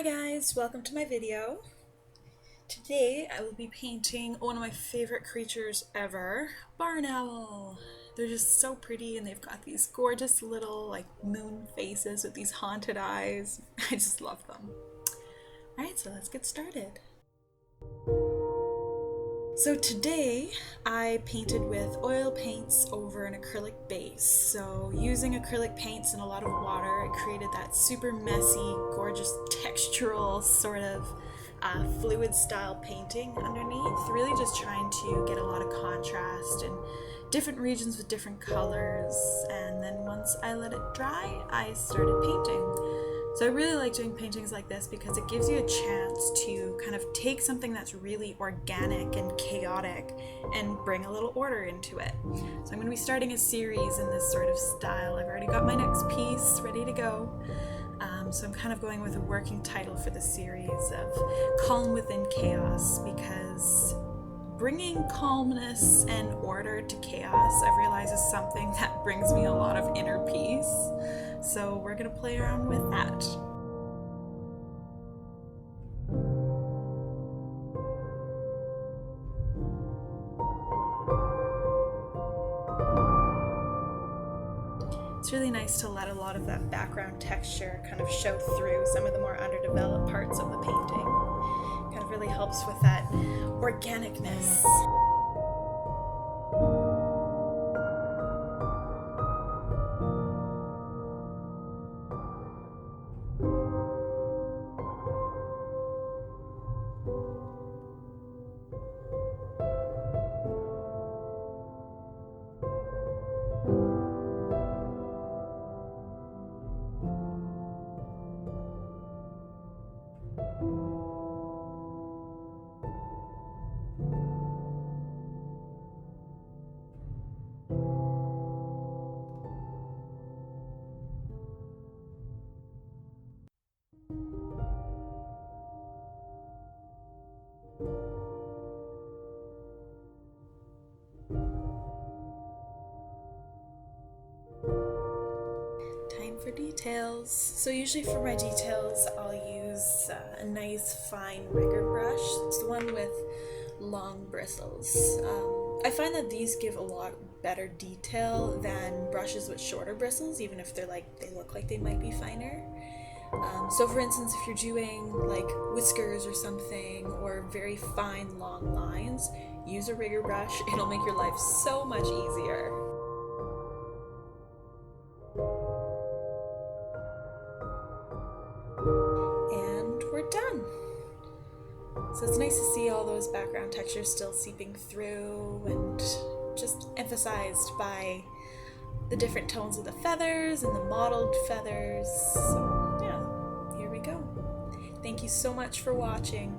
Hi guys, welcome to my video. Today I will be painting one of my favorite creatures ever, barn owl. They're just so pretty and they've got these gorgeous little moon faces with these haunted eyes. I just love them. Alright, so let's get started. So today I painted with oil paints over an acrylic base. So using acrylic paints and a lot of water, it created that super messy, gorgeous textural sort of fluid style painting underneath. Really just trying to get a lot of contrast and different regions with different colors. And then once I let it dry, I started painting. So I really like doing paintings like this because it gives you a chance to kind of take something that's really organic and chaotic and bring a little order into it. So I'm going to be starting a series in this sort of style. I've already got my next piece ready to go. So I'm kind of going with a working title for the series of Calm Within Chaos, because bringing calmness and order to chaos, I've realized, is something that brings me a lot of inner peace. So we're gonna play around with that. It's really nice to let a lot of that background texture kind of show through some of the more underdeveloped parts of the painting. It kind of really helps with that organicness. Time for details. So usually for my details I'll use a nice fine rigger brush. It's the one with long bristles. I find that these give a lot better detail than brushes with shorter bristles, even if they look like they might be finer. So for instance, if you're doing like whiskers or something, or very fine long lines, use a rigger brush. It'll make your life so much easier. And we're done. So it's nice to see all those background textures still seeping through and just emphasized by the different tones of the feathers and the mottled feathers. So yeah, here we go. Thank you so much for watching.